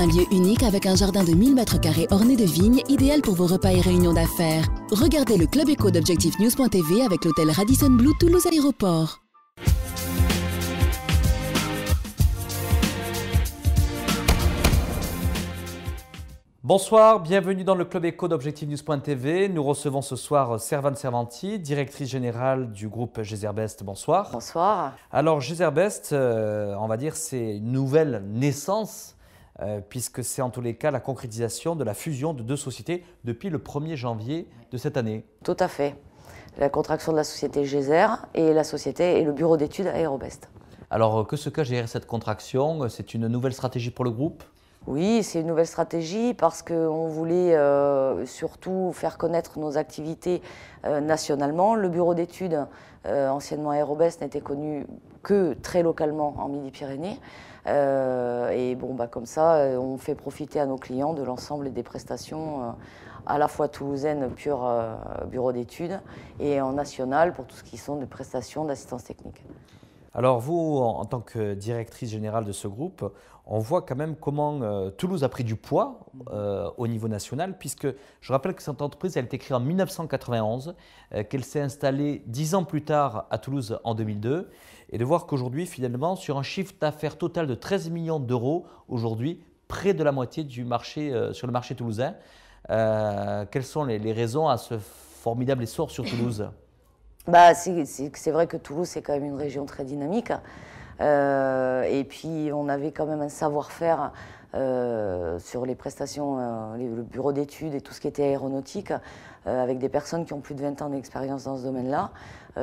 un lieu unique avec un jardin de 1000 m² orné de vignes, idéal pour vos repas et réunions d'affaires. Regardez le Club Éco d'Objectif News.tv avec l'hôtel Radisson Blu Toulouse Aéroport. Bonsoir, bienvenue dans le Club Éco d'Objectif News.tv. Nous recevons ce soir Servane Servanti, directrice générale du groupe Gezerbest. Bonsoir. Bonsoir. Alors Gezerbest, on va dire c'est une nouvelle naissance puisque c'est en tous les cas la concrétisation de la fusion de deux sociétés depuis le 1er janvier de cette année. Tout à fait. La contraction de la société Gezer et la société et le bureau d'études Aérobest. Alors que se cache derrière cette contraction? C'est une nouvelle stratégie pour le groupe? Oui, c'est une nouvelle stratégie parce qu'on voulait surtout faire connaître nos activités nationalement. Le bureau d'études, anciennement Aérobest, n'était connu que très localement en Midi-Pyrénées. Et bon, comme ça, on fait profiter à nos clients de l'ensemble des prestations à la fois toulousaines, pure bureau d'études, et en national pour tout ce qui sont des prestations d'assistance technique. Alors vous, en tant que directrice générale de ce groupe, on voit quand même comment Toulouse a pris du poids au niveau national, puisque je rappelle que cette entreprise a été créée en 1991, qu'elle s'est installée 10 ans plus tard à Toulouse en 2002, et de voir qu'aujourd'hui, finalement, sur un chiffre d'affaires total de 13 millions d'euros, aujourd'hui, près de la moitié du marché, sur le marché toulousain. Quelles sont les raisons à ce formidable essor sur Toulouse ? C'est vrai que Toulouse, c'est quand même une région très dynamique. Et puis, on avait quand même un savoir-faire sur les prestations, le bureau d'études et tout ce qui était aéronautique, avec des personnes qui ont plus de 20 ans d'expérience dans ce domaine-là,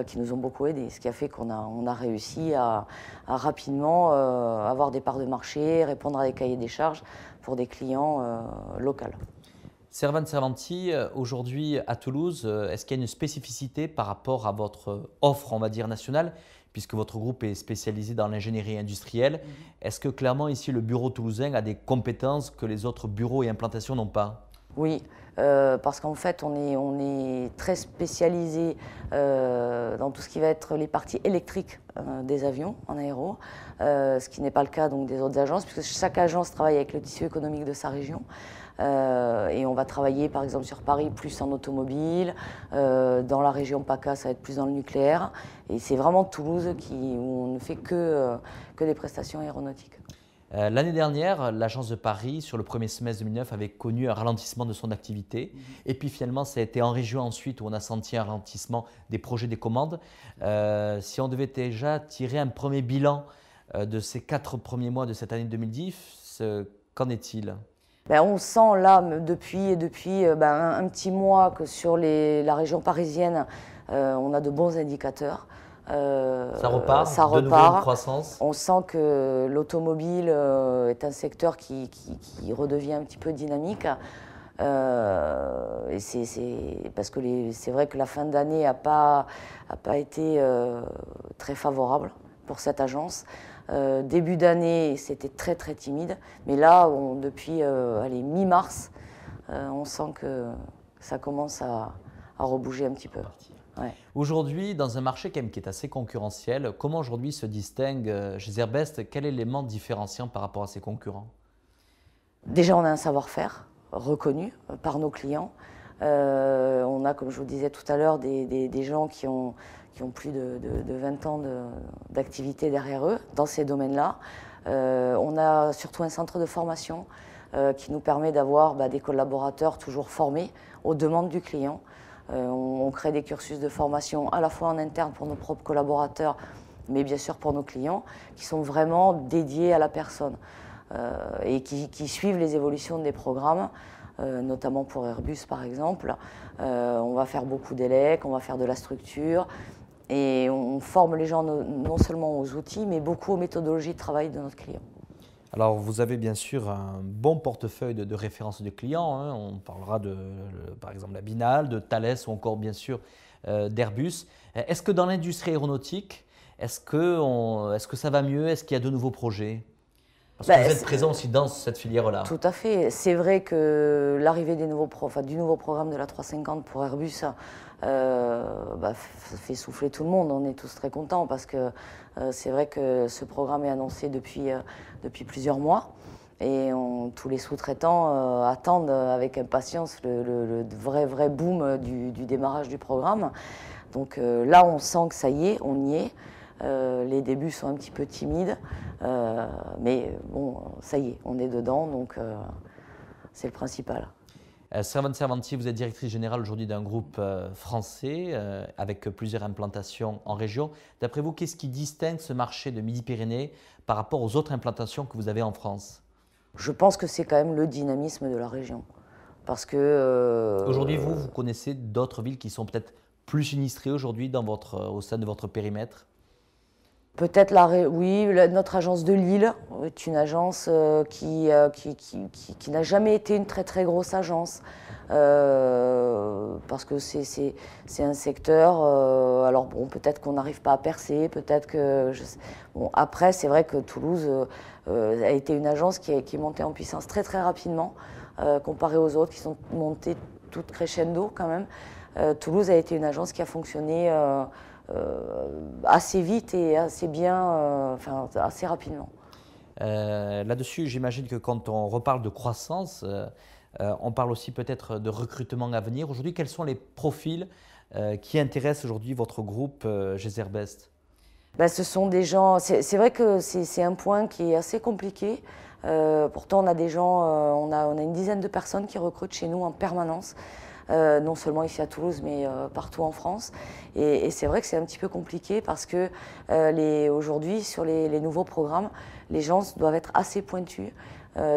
qui nous ont beaucoup aidés. Ce qui a fait qu'on a réussi à rapidement avoir des parts de marché, répondre à des cahiers des charges pour des clients locaux. Servane Servanti, aujourd'hui à Toulouse, est-ce qu'il y a une spécificité par rapport à votre offre, on va dire, nationale, puisque votre groupe est spécialisé dans l'ingénierie industrielle? Est-ce que clairement ici le bureau toulousain a des compétences que les autres bureaux et implantations n'ont pas? Oui, parce qu'en fait on est très spécialisé dans tout ce qui va être les parties électriques des avions en aéro, ce qui n'est pas le cas donc des autres agences, puisque chaque agence travaille avec le tissu économique de sa région. Et on va travailler par exemple sur Paris plus en automobile, dans la région PACA ça va être plus dans le nucléaire, et c'est vraiment Toulouse où on ne fait que des prestations aéronautiques. L'année dernière, l'agence de Paris, sur le premier semestre 2009, avait connu un ralentissement de son activité. Et puis finalement, ça a été en région ensuite où on a senti un ralentissement des projets, des commandes. Si on devait déjà tirer un premier bilan de ces 4 premiers mois de cette année 2010, qu'en est-il? On sent là, depuis un petit mois, que sur la région parisienne, on a de bons indicateurs. Ça repart, de nouveau une croissance. On sent que l'automobile est un secteur qui redevient un petit peu dynamique. Et c'est parce que c'est vrai que la fin d'année n'a pas été très favorable pour cette agence. Début d'année, c'était très très timide, mais là, depuis mi-mars, on sent que ça commence à rebouger un petit peu. Ouais. Aujourd'hui, dans un marché quand même qui est assez concurrentiel, comment aujourd'hui se distingue Gezerbest? Quel élément différenciant par rapport à ses concurrents? Déjà, on a un savoir-faire reconnu par nos clients. On a, comme je vous disais tout à l'heure, des gens qui ont plus de 20 ans d'activité derrière eux dans ces domaines-là. On a surtout un centre de formation qui nous permet d'avoir des collaborateurs toujours formés aux demandes du client. On crée des cursus de formation à la fois en interne pour nos propres collaborateurs, mais bien sûr pour nos clients, qui sont vraiment dédiés à la personne et qui suivent les évolutions des programmes, notamment pour Airbus par exemple. On va faire beaucoup d'élec, on va faire de la structure, et on forme les gens non seulement aux outils, mais beaucoup aux méthodologies de travail de notre client. Alors, vous avez bien sûr un bon portefeuille de références de clients. Hein. On parlera par exemple, de la Binal, de Thales ou encore bien sûr d'Airbus. Est-ce que dans l'industrie aéronautique, est-ce que ça va mieux? Est-ce qu'il y a de nouveaux projets? Parce que vous êtes présent aussi dans cette filière-là. Tout à fait. C'est vrai que l'arrivée du nouveau programme de la 350 pour Airbus fait souffler tout le monde. On est tous très contents parce que c'est vrai que ce programme est annoncé depuis plusieurs mois. Et tous tous les sous-traitants attendent avec impatience le vrai boom du démarrage du programme. Donc là, on sent que ça y est, on y est. Les débuts sont un petit peu timides, mais bon, ça y est, on est dedans, donc c'est le principal. Servane Servanti, vous êtes directrice générale aujourd'hui d'un groupe français avec plusieurs implantations en région. D'après vous, qu'est-ce qui distingue ce marché de Midi-Pyrénées par rapport aux autres implantations que vous avez en France? Je pense que c'est quand même le dynamisme de la région. Parce que aujourd'hui, vous connaissez d'autres villes qui sont peut-être plus sinistrées aujourd'hui au sein de votre périmètre? Peut-être, oui, notre agence de Lille est une agence qui n'a jamais été une très grosse agence. Parce que c'est un secteur, alors bon, peut-être qu'on n'arrive pas à percer, peut-être que... Bon, après, c'est vrai que Toulouse a été une agence qui est montée en puissance très rapidement, comparée aux autres qui sont montées toutes crescendo quand même. Toulouse a été une agence qui a fonctionné assez vite et assez bien, enfin assez rapidement. Là-dessus, j'imagine que quand on reparle de croissance, on parle aussi peut-être de recrutement à venir. Aujourd'hui, quels sont les profils qui intéressent aujourd'hui votre groupe Gezerbest? Ben, ce sont des gens, c'est vrai que c'est un point qui est assez compliqué. Pourtant, on a des gens, on a une dizaine de personnes qui recrutent chez nous en permanence. Non seulement ici à Toulouse, mais partout en France. Et c'est vrai que c'est un petit peu compliqué parce que aujourd'hui, sur les nouveaux programmes, les gens doivent être assez pointus.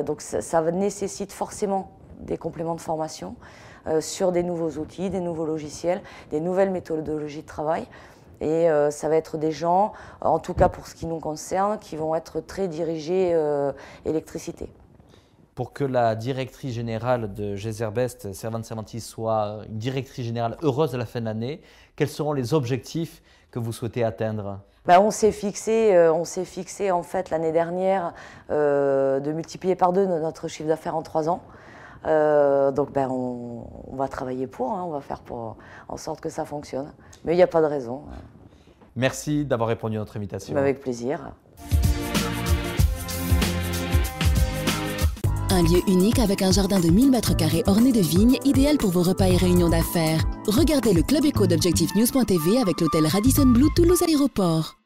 Donc ça nécessite forcément des compléments de formation sur des nouveaux outils, des nouveaux logiciels, des nouvelles méthodologies de travail. Et ça va être des gens, en tout cas pour ce qui nous concerne, qui vont être très dirigés électricité. Pour que la directrice générale de Gezerbest, Servane Servanti, soit une directrice générale heureuse à la fin de l'année, quels seront les objectifs que vous souhaitez atteindre? Ben, on s'est fixé en fait l'année dernière de multiplier par 2 notre chiffre d'affaires en 3 ans. Donc ben, on va travailler pour, on va faire en sorte que ça fonctionne. Mais il n'y a pas de raison. Merci d'avoir répondu à notre invitation. Avec plaisir. Un lieu unique avec un jardin de 1000 m² orné de vignes, idéal pour vos repas et réunions d'affaires. Regardez le Club Éco d'Objectif News.tv avec l'hôtel Radisson Blu Toulouse Aéroport.